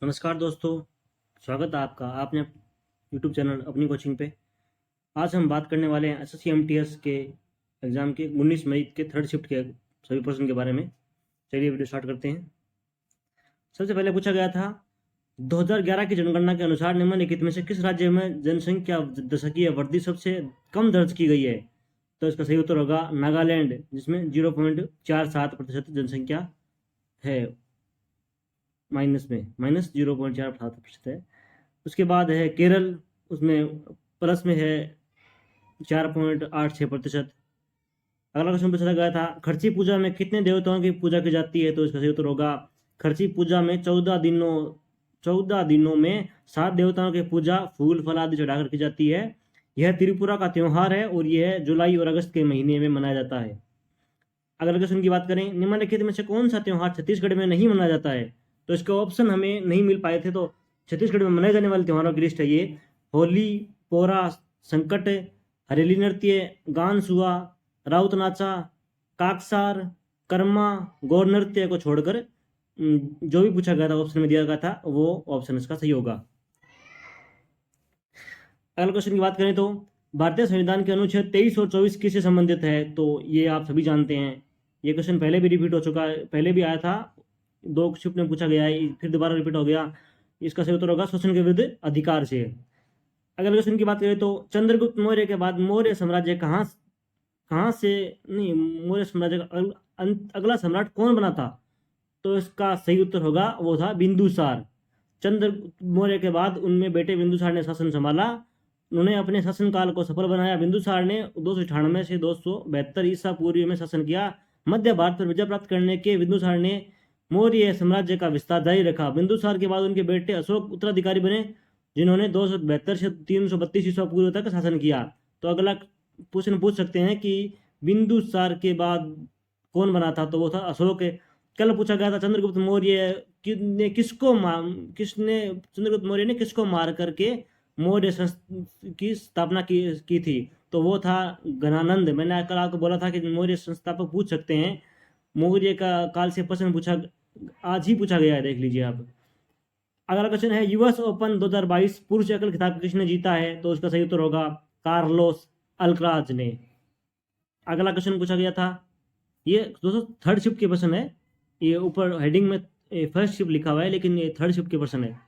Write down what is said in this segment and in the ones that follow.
नमस्कार दोस्तों। स्वागत है आपका आपने यूट्यूब चैनल अपनी कोचिंग पे। आज हम बात करने वाले हैं एसएससी एमटीएस के एग्ज़ाम के 19 मई के थर्ड शिफ्ट के सभी प्रश्न के बारे में। चलिए वीडियो स्टार्ट करते हैं। सबसे पहले पूछा गया था 2011 की जनगणना के अनुसार निम्नलिखित में से किस राज्य में जनसंख्या दशकीय वृद्धि सबसे कम दर्ज की गई है। तो इसका सही उत्तर होगा नागालैंड, जिसमें 0.47% जनसंख्या है, -0.47% है। उसके बाद है केरल, उसमें प्लस में है 4.86%। अगला क्वेश्चन पूछा गया था खर्ची पूजा में कितने देवताओं की पूजा की जाती है। तो इसका सही उत्तर होगा खर्ची पूजा में 14 दिनों में 7 देवताओं की पूजा फूल फल आदि चढ़ाकर की जाती है। यह त्रिपुरा का त्यौहार है और यह जुलाई और अगस्त के महीने में मनाया जाता है। अगले क्वेश्चन की बात करें, निम्नलिखित में से कौन सा त्यौहार छत्तीसगढ़ में नहीं मनाया जाता है। तो इसके ऑप्शन हमें नहीं मिल पाए थे, तो छत्तीसगढ़ में मनाए जाने वाले त्योहारों की लिस्ट है ये होली, पोरा, संकट, हरेली नृत्य, गान सुआ, राउत नाचा, काकसार, कर्मा, गौर नृत्य को छोड़कर जो भी पूछा गया था ऑप्शन में दिया गया था वो ऑप्शन इसका सही होगा। अगले क्वेश्चन की बात करें तो भारतीय संविधान के अनुच्छेद 23 और 24 किससे संबंधित है। तो ये आप सभी जानते हैं, ये क्वेश्चन पहले भी रिपीट हो चुका है, पहले भी आया था, 2 शिफ्ट में पूछा गया है, फिर दोबारा रिपीट हो गया। इसका सही उत्तर होगा शोषण के विरुद्ध अधिकार से। अगले क्वेश्चन की बात करें तो चंद्रगुप्त मौर्य के बाद मौर्य साम्राज्य कहाँ कहाँ से नहीं मौर्य साम्राज्य का अगला सम्राट कौन बना था। तो इसका सही उत्तर होगा वो था बिंदुसार। चंद्रगुप्त मौर्य के बाद उनमें बेटे बिंदुसार ने शासन संभाला। उन्होंने अपने शासनकाल को सफल बनाया। बिंदुसार ने 298 से 272 ईसा पूर्व में शासन किया। मध्य भारत पर विजय प्राप्त करने के बिंदुसार ने मौर्य साम्राज्य का विस्तार जारी रखा। बिंदुसार के बाद उनके बेटे अशोक उत्तराधिकारी बने, जिन्होंने 272 से 332 ईसा पूर्व तक शासन किया। तो अगला क्वेश्चन पूछ सकते हैं कि बिंदुसार के बाद कौन बना था। तो वो था अशोक। कल पूछा गया था चंद्रगुप्त मौर्य किसने चंद्रगुप्त मौर्य ने किसको मार करके मौर्य की स्थापना की थी। तो वो था घनानंद। मैंने कल आपको बोला था कि मौर्य संस्थापक पूछ सकते हैं। मौर्य का काल से प्रश्न आज ही पूछा गया है, देख लीजिए आप। अगला क्वेश्चन है यूएस ओपन 2022 पुरुष एकल खिताब किसने जीता है। तो उसका सही उत्तर होगा कार्लोस अल्कराज ने। अगला क्वेश्चन पूछा गया था, ये दोस्तों थर्ड शिफ्ट के प्रश्न है, ये ऊपर हेडिंग में फर्स्ट शिफ्ट लिखा हुआ है लेकिन ये थर्ड शिफ्ट के प्रश्न है।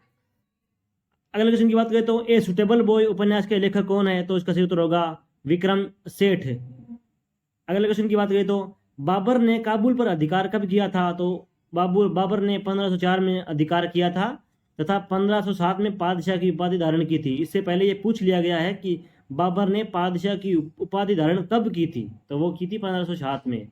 अगले क्वेश्चन की बात करें तो ए सुटेबल बॉय उपन्यास के लेखक कौन है। तो इसका सही उत्तर होगा विक्रम सेठ। अगले क्वेश्चन की बात करें तो बाबर ने काबुल पर अधिकार कब किया था। तो बाबर ने 1504 में अधिकार किया था तथा 1507 में पादशाह की उपाधि धारण की थी। इससे पहले ये पूछ लिया गया है कि बाबर ने पादशाह की उपाधि धारण कब की थी। तो वो की थी 1507 में।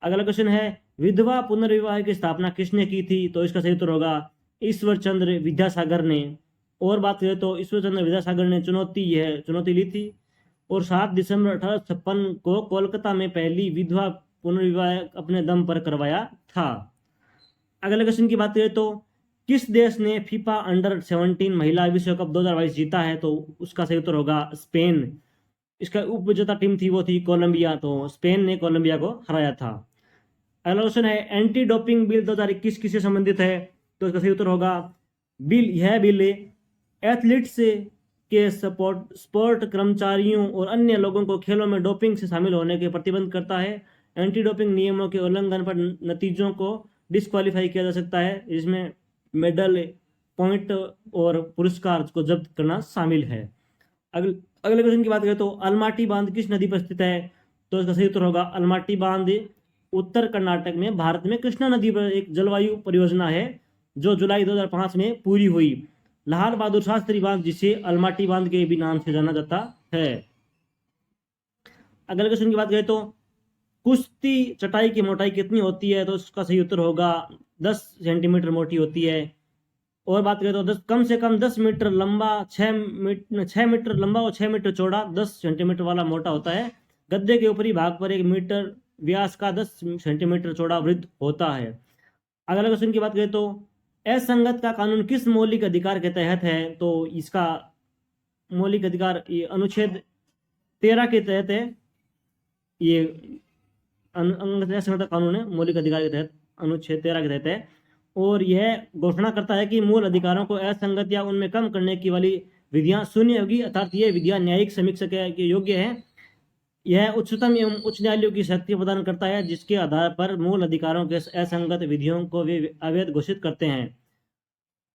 अगला क्वेश्चन है विधवा पुनर्विवाह की स्थापना किसने की थी। तो इसका सही उत्तर होगा ईश्वर चंद्र विद्यासागर ने। और बात करें तो ईश्वर चंद्र विद्यासागर ने चुनौती ली थी और 7 दिसंबर 1856 को कोलकाता में पहली विधवा पुनर्विवाह अपने दम पर करवाया था। अगले क्वेश्चन की बात करें तो किस देश ने फीफा अंडर-17 महिला विश्व कप 2022 जीता है। तो उसका सही उत्तर होगा स्पेन। इसका उप विजेता टीम थी वो थी कोलंबिया। तो स्पेन ने कोलंबिया को हराया था। अगला क्वेश्चन है एंटी डोपिंग बिल 2021 किससे संबंधित है। तो इसका सही उत्तर होगा यह बिल एथलीट्स के स्पोर्ट कर्मचारियों और अन्य लोगों को खेलों में डोपिंग से शामिल होने के प्रतिबंध करता है। एंटी डोपिंग नियमों के उल्लंघन पर नतीजों को डिस्क्वालीफाई किया जा सकता है, जिसमें मेडल, पॉइंट और पुरस्कार को जब्त करना शामिल है। अगले क्वेश्चन की बात करें तो अलमाटी बांध किस नदी पर स्थित है। तो इसका सही उत्तर होगा अलमाटी बांध उत्तर कर्नाटक में भारत में कृष्णा नदी पर एक जलवायु परियोजना है जो जुलाई 2005 में पूरी हुई। लाल बहादुर शास्त्री बांध, जिसे अलमाटी बांध के भी नाम से जाना जाता है। अगले क्वेश्चन की बात करें तो कुश्ती चटाई की मोटाई कितनी होती है। तो इसका सही उत्तर होगा 10 सेंटीमीटर मोटी होती है। और बात करें तो कम से कम 10 मीटर लंबा, 6 मीटर लंबा और 6 मीटर चौड़ा, 10 सेंटीमीटर वाला मोटा होता है। गद्दे के ऊपरी भाग पर 1 मीटर व्यास का 10 सेंटीमीटर चौड़ा वृत्त होता है। अगला क्वेश्चन की बात करें तो असंगत का कानून किस मौलिक अधिकार के तहत है। तो इसका मौलिक अधिकार ये अनुच्छेद 13 के तहत है। ये असंगत कानून है मौलिक अधिकार के तहत, अनुच्छेद 13 के तहत है। और यह घोषणा करता है कि मूल अधिकारों को असंगत या उनमें कम करने की वाली विधियां शून्य होगी, अर्थात ये विधियां न्यायिक समीक्षा के योग्य है। यह उच्चतम एवं उच्च न्यायालयों की शक्ति प्रदान करता है, जिसके आधार पर मूल अधिकारों के असंगत विधियों को वे अवैध घोषित करते हैं।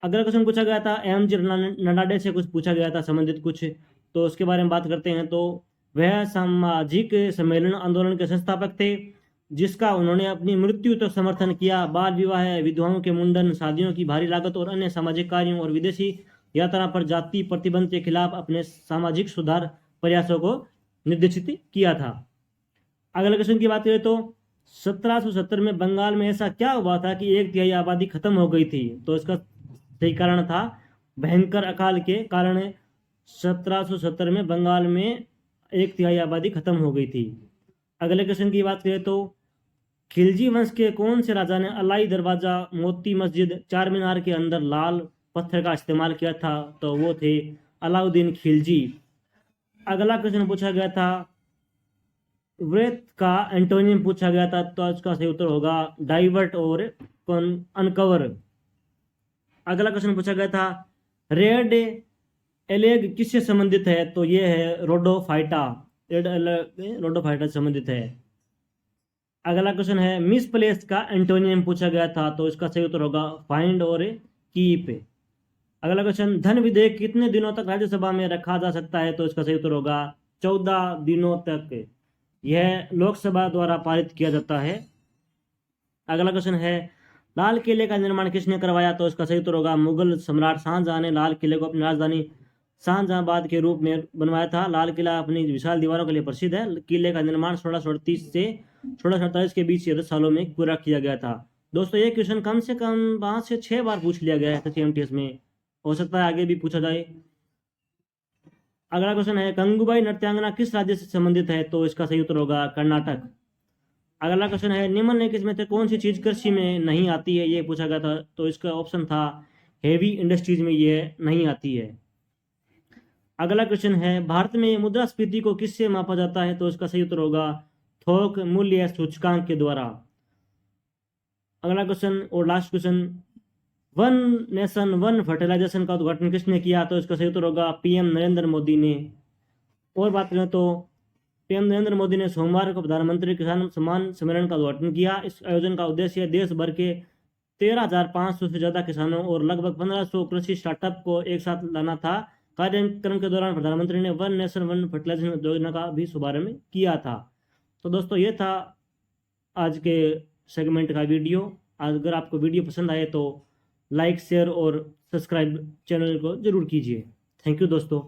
अगला क्वेश्चन पूछा गया था एम जी नडाडे से, कुछ पूछा गया था संबंधित कुछ, तो उसके बारे में बात करते हैं। तो वह सामाजिक सम्मेलन आंदोलन के संस्थापक थे, जिसका उन्होंने अपनी मृत्यु तक समर्थन किया। बाल विवाह, विधवाओं के मुंडन, शादियों की भारी लागत और अन्य सामाजिक कार्यों और विदेशी यात्रा पर जाति प्रतिबंध के खिलाफ अपने सामाजिक सुधार प्रयासों को निर्देशित किया था। अगले क्वेश्चन की बात करें तो 1770 में बंगाल में ऐसा क्या हुआ था कि 1/3 आबादी खत्म हो गई थी? तो इसका सही कारण था भयंकर अकाल के कारण 1770 में बंगाल में 1/3 आबादी खत्म हो गई थी। अगले क्वेश्चन की बात करें तो खिलजी वंश के कौन से राजा ने अलाई दरवाजा, मोती मस्जिद, चार मीनार के अंदर लाल पत्थर का इस्तेमाल किया था? तो वो थे अलाउद्दीन खिलजी। अगला क्वेश्चन पूछा गया था व्रेथ का एंटोनियम पूछा गया था, तो इसका सही उत्तर होगा डाइवर्ट और अनकवर। अगला क्वेश्चन पूछा गया था रेड एलेग किससे संबंधित है? तो ये है रोडोफाइटा, रेड एलेग रोडोफाइटा से संबंधित है। अगला क्वेश्चन है मिसप्लेस का एंटोनियम पूछा गया था, तो इसका सही उत्तर होगा फाइंड और कीप। अगला क्वेश्चन धन विधेयक कितने दिनों तक राज्यसभा में रखा जा सकता है? तो इसका सही उत्तर होगा 14 दिनों तक। यह लोकसभा द्वारा पारित किया जाता है। अगला क्वेश्चन है लाल किले का निर्माण किसने करवाया? तो इसका सही उत्तर होगा मुगल सम्राट शाहजहां ने लाल किले को अपनी राजधानी शाहजहांबाद के रूप में बनवाया था। लाल किला अपनी विशाल दीवारों के लिए प्रसिद्ध है। किले का निर्माण 1638 से 1647 के बीच 10 सालों में पूरा किया गया था। दोस्तों ये क्वेश्चन कम से कम 5 से 6 बार पूछ लिया गया है SSC में, हो सकता है आगे भी पूछा जाए। अगला क्वेश्चन है गंगूबाई नृत्यांगना किस राज्य से संबंधित है? तो इसका सही उत्तर होगा कर्नाटक। अगला क्वेश्चन है निम्नलिखित में से कौन सी चीज कृषि में नहीं आती है? ये पूछा गया था, तो इसका ऑप्शन था हेवी इंडस्ट्रीज में ये नहीं आती है। अगला क्वेश्चन है भारत में मुद्रास्फीति को किससे मापा जाता है? तो इसका सही उत्तर होगा थोक मूल्य सूचकांक के द्वारा। अगला क्वेश्चन और last question one nation one fertilisation का उद्घाटन किसने किया? तो इसका सही उत्तर होगा पीएम नरेंद्र मोदी ने। और बात करें तो पीएम नरेंद्र मोदी ने सोमवार को प्रधानमंत्री किसान सम्मान सम्मेलन का उद्घाटन किया। इस आयोजन का उद्देश्य देश भर के 13,500 से ज्यादा किसानों और लगभग 1500 कृषि स्टार्टअप को एक साथ लाना था। कार्यक्रम के दौरान प्रधानमंत्री ने वन नेशन वन फर्टिलाइजेशन योजना का भी शुभारंभ किया था। तो दोस्तों ये था आज के सेगमेंट का वीडियो। अगर आपको वीडियो पसंद आए तो लाइक शेयर और सब्सक्राइब चैनल को जरूर कीजिए। थैंक यू दोस्तों।